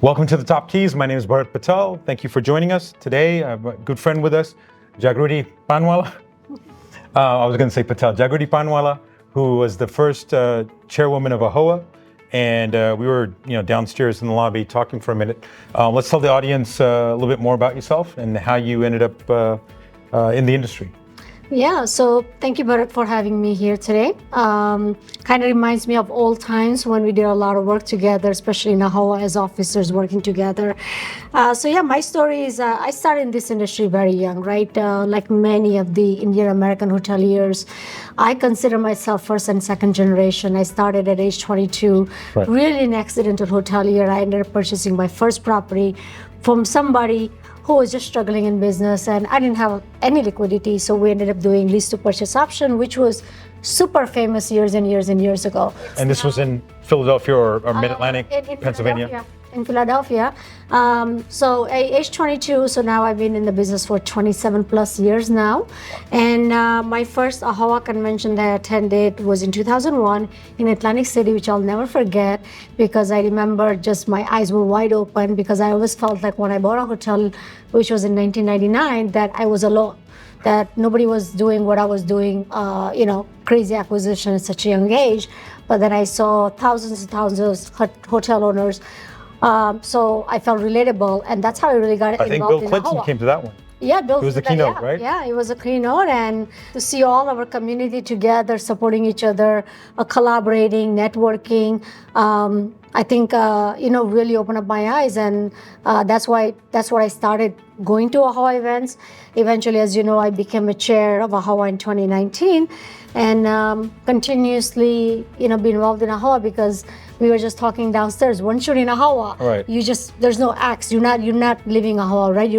Welcome to the Top Keys. My name is Bharat Patel. Thank you for joining us today. I have a good friend with us, Jagruti Panwala. I was going to say Patel. Jagruti Panwala, who was the first chairwoman of AAHOA. And we were downstairs in the lobby talking for a minute. Let's tell the audience a little bit more about yourself and how you ended up in the industry. Yeah, so thank you, Bharat, for having me here today. Kind of reminds me of old times when we did a lot of work together, especially in AAHOA as officers working together. My story is I started in this industry very young, right? Like many of the Indian American hoteliers, I consider myself first and second generation. I started at age 22, right. Really an accidental hotelier. I ended up purchasing my first property from somebody who was just struggling in business, and I didn't have any liquidity, so we ended up doing lease to purchase option, which was super famous years and years and years ago. And this was in Philadelphia or Mid-Atlantic, Pennsylvania? In Philadelphia. So age 22, so now I've been in the business for 27 plus years now. And my first AAHOA convention that I attended was in 2001 in Atlantic City, which I'll never forget, because I remember just my eyes were wide open, because I always felt like when I bought a hotel, which was in 1999, that I was alone, that nobody was doing what I was doing, crazy acquisition at such a young age. But then I saw thousands and thousands of hotel owners. So I felt relatable, and that's how I really got involved in AAHOA. I think Bill Clinton came to that one. Yeah, Bill. It was the keynote, right? Yeah, it was a keynote, and to see all our community together, supporting each other, collaborating, networking, I think really opened up my eyes, and that's what I started going to AAHOA events. Eventually, as you know, I became a chair of AAHOA in 2019, and continuously, be involved in AAHOA, because we were just talking downstairs. Once you're in AAHOA, right, there's no acts. You're not living AAHOA, right?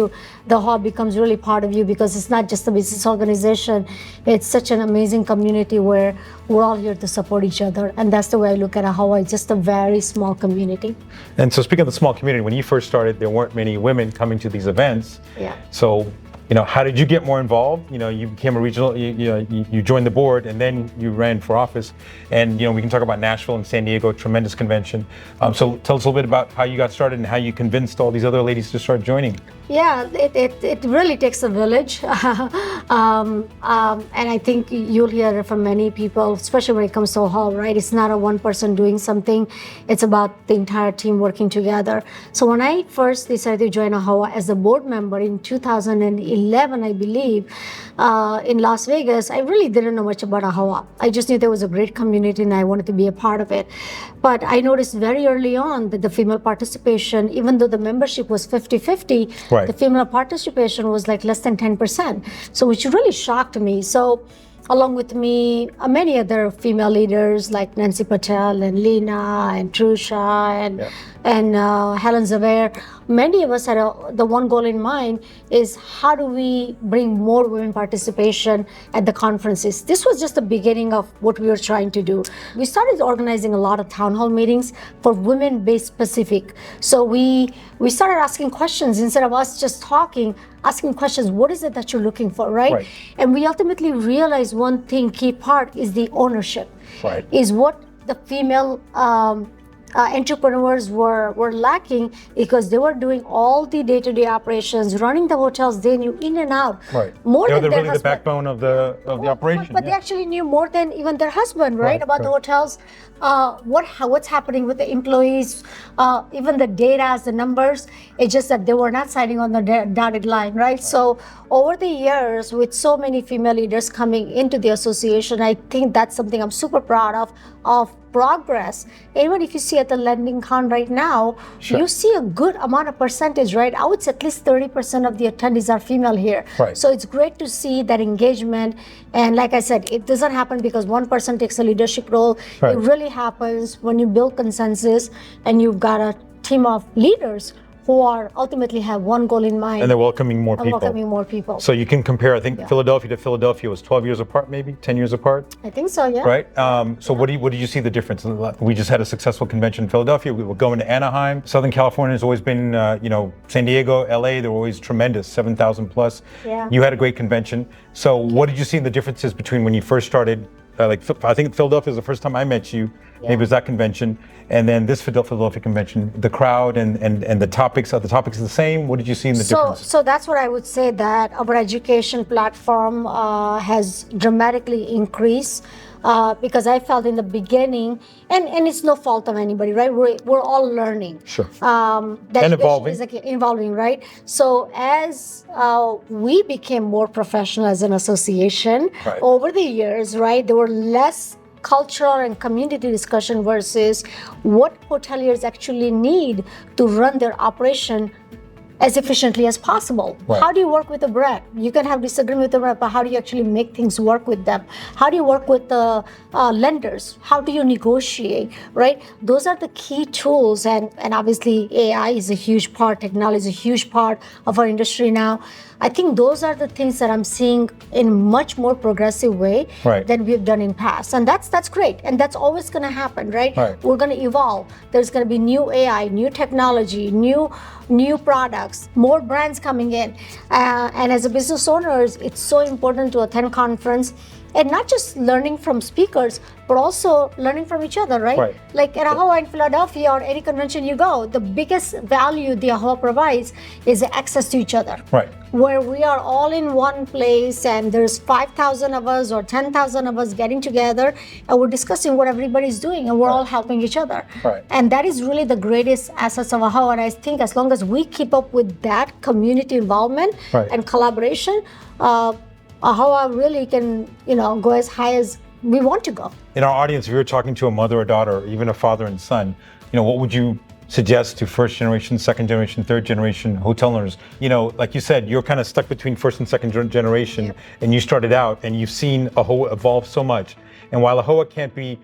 The AAHOA becomes really part of you, because it's not just a business organization. It's such an amazing community where we're all here to support each other, and that's the way I look at AAHOA. It's just a very small community. And so, speaking of the small community, when you first started, there weren't many women coming to these events. Yeah. So, how did you get more involved? You became a regional, you joined the board, and then you ran for office. And, we can talk about Nashville and San Diego, tremendous convention. So tell us a little bit about how you got started and how you convinced all these other ladies to start joining. Yeah, it really takes a village. And I think you'll hear it from many people, especially when it comes to AAHOA, right? It's not a one person doing something. It's about the entire team working together. So when I first decided to join AAHOA as a board member in 2011, I believe, in Las Vegas, I really didn't know much about AAHOA. I just knew there was a great community and I wanted to be a part of it. But I noticed very early on that the female participation, even though the membership was 50-50, right, the female participation was like less than 10%. So which really shocked me. So along with me, many other female leaders like Nancy Patel and Lena and Trusha and Helen Zaver, many of us had the one goal in mind is how do we bring more women participation at the conferences. This was just the beginning of what we were trying to do. We started organizing a lot of town hall meetings for women-based specific. So we started asking questions instead of us just talking, asking questions, what is it that you're looking for, right? And we ultimately realized one thing, key part is the ownership, right, is what the female entrepreneurs were lacking, because they were doing all the day-to-day operations, running the hotels. They knew in and out, right, more than their husband. The backbone of the operation. But they actually knew more than even their husband, right, about the hotels, what's happening with the employees, even the data, the numbers. It's just that they were not signing on the dotted line, right? So over the years, with so many female leaders coming into the association, I think that's something I'm super proud of progress. Even if you see at the Lending Con right now, you see a good amount of percentage, right? I would say at least 30% of the attendees are female here. Right. So it's great to see that engagement. And like I said, it doesn't happen because one person takes a leadership role. Right. It really happens when you build consensus and you've got a team of leaders who are ultimately have one goal in mind. And they're welcoming more people. So you can compare, I think Philadelphia to Philadelphia was 12 years apart, maybe 10 years apart. I think so, yeah. Right. So what did you see the difference? We just had a successful convention in Philadelphia. We were going to Anaheim. Southern California has always been, San Diego, LA. They're always tremendous, 7,000 plus. Yeah. You had a great convention. So what did you see the differences between when you first started I think Philadelphia is the first time I met you. Maybe it was that convention, and then this Philadelphia convention. The crowd and the topics, are the topics the same? What did you see in the difference? So that's what I would say, that our education platform has dramatically increased. Because I felt in the beginning, and it's no fault of anybody, right? We're all learning. Sure. And evolving. Is evolving, right? So as we became more professional as an association over the years, right, there were less cultural and community discussion versus what hoteliers actually need to run their operation as efficiently as possible. Right. How do you work with a brand? You can have disagreement with the brand, but how do you actually make things work with them? How do you work with the lenders? How do you negotiate, right? Those are the key tools, and obviously AI is a huge part, technology is a huge part of our industry now. I think those are the things that I'm seeing in much more progressive way than we've done in past. And that's great. And that's always going to happen, right? We're going to evolve. There's going to be new AI, new technology, new products, more brands coming in. And as a business owners, it's so important to attend conference and not just learning from speakers, but also learning from each other, right? Like at AAHOA in Philadelphia or any convention you go, the biggest value the AAHOA provides is the access to each other. Where we are all in one place and there's 5,000 of us or 10,000 of us getting together and we're discussing what everybody's doing and we're all helping each other. And that is really the greatest assets of AAHOA. And I think as long as we keep up with that community involvement and collaboration, AAHOA really can, go as high as we want to go. In our audience, if you're talking to a mother or daughter, or even a father and son, what would you suggest to first generation, second generation, third generation hotel owners? Like you said, you're kind of stuck between first and second generation, and you started out and you've seen AAHOA evolve so much. And while AAHOA can't be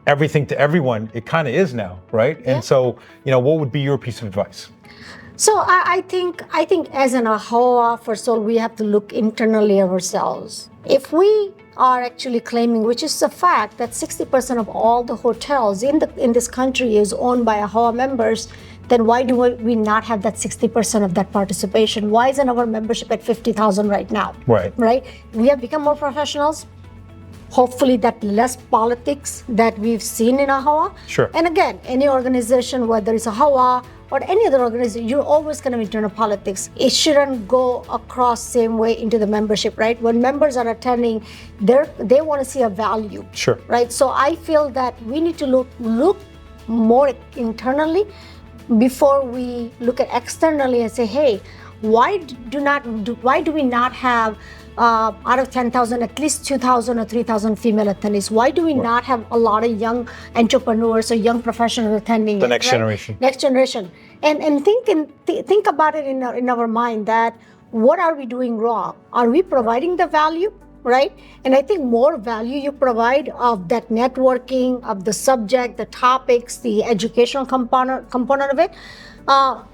everything to everyone, it kind of is now, right? And so, what would be your piece of advice? So I think as an AAHOA, first of all, we have to look internally ourselves. If we are actually claiming, which is a fact, that 60% of all the hotels in this country is owned by AAHOA members, then why do we not have that 60% of that participation? Why isn't our membership at 50,000 right now? Right? We have become more professionals. Hopefully that less politics that we've seen in AAHOA. And again, any organization, whether it's AAHOA or any other organization, you're always going to be internal politics. It shouldn't go across same way into the membership, right? When members are attending, they want to see a value, right? So I feel that we need to look more internally before we look at externally and say, hey, why do we not have out of 10,000, at least 2,000 or 3,000 female attendees? Why do we not have a lot of young entrepreneurs or young professionals attending? The next generation. Next generation. And think about it in our mind that what are we doing wrong? Are we providing the value? Right? And I think more value you provide of that networking, of the subject, the topics, the educational component of it,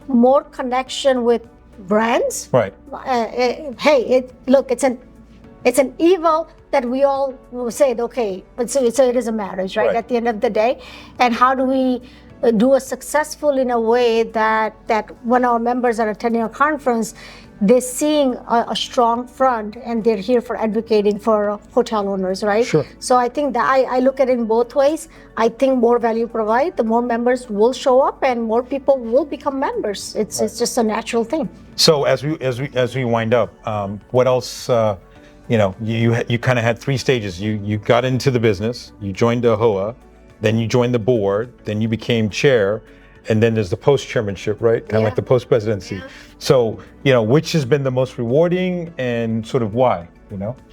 more connection with brands. Hey, look, it's an evil that we all say, okay, but so it is a marriage, right? At the end of the day. And how do we do it successful in a way that when our members are attending a conference, they're seeing a strong front and they're here for advocating for hotel owners, right? So I think that I look at it in both ways. I think more value provided, the more members will show up and more people will become members. It's just a natural thing. So as we wind up, what else? You kind of had three stages. You got into the business, you joined AAHOA, then you joined the board, then you became chair. And then there's the post-chairmanship, right? Kind of like the post-presidency. So, which has been the most rewarding and sort of why,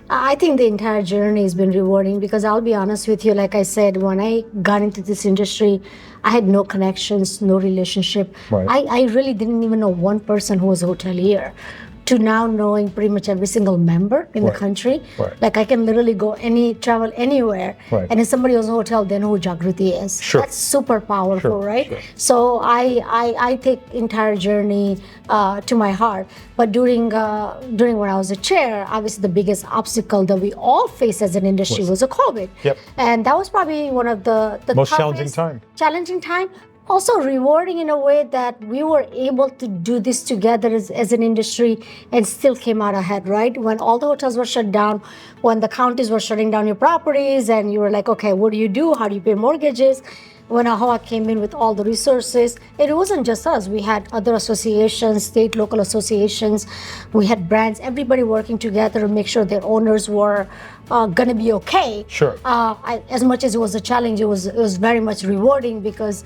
I think the entire journey has been rewarding because I'll be honest with you, like I said, when I got into this industry, I had no connections, no relationship. I really didn't even know one person who was a hotelier. To now knowing pretty much every single member in the country. Like I can literally travel anywhere, and if somebody owns a hotel, they know who Jagruti is. That's super powerful, right? So I take entire journey to my heart. But during when I was a chair, obviously the biggest obstacle that we all face as an industry was a COVID. And that was probably one of the most challenging time. also rewarding in a way that we were able to do this together as an industry and still came out ahead, right? When all the hotels were shut down, when the counties were shutting down your properties, and you were like, okay, what do you do? How do you pay mortgages? When AAHOA came in with all the resources, it wasn't just us. We had other associations, state, local associations. We had brands, everybody working together to make sure their owners were going to be okay. Sure. As much as it was a challenge, it was very much rewarding because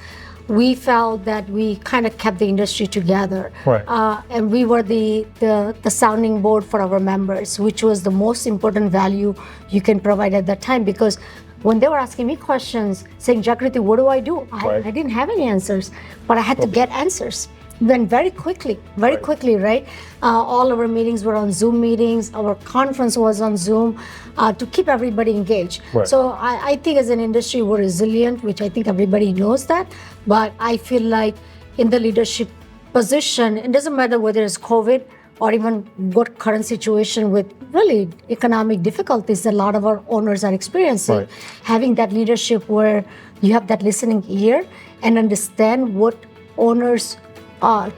we felt that we kind of kept the industry together. Right. And we were the sounding board for our members, which was the most important value you can provide at that time, because when they were asking me questions, saying, Jagruti, what do I do? Right. I didn't have any answers, but I had to get answers. Then very quickly, right? All our meetings were on Zoom meetings. Our conference was on Zoom to keep everybody engaged. Right. So I think as an industry, we're resilient, which I think everybody knows that. But I feel like in the leadership position, it doesn't matter whether it's COVID or even what current situation with really economic difficulties that a lot of our owners are experiencing. Right. Having that leadership where you have that listening ear and understand what owners'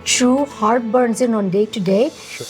true heart burns in on day to day. Sure.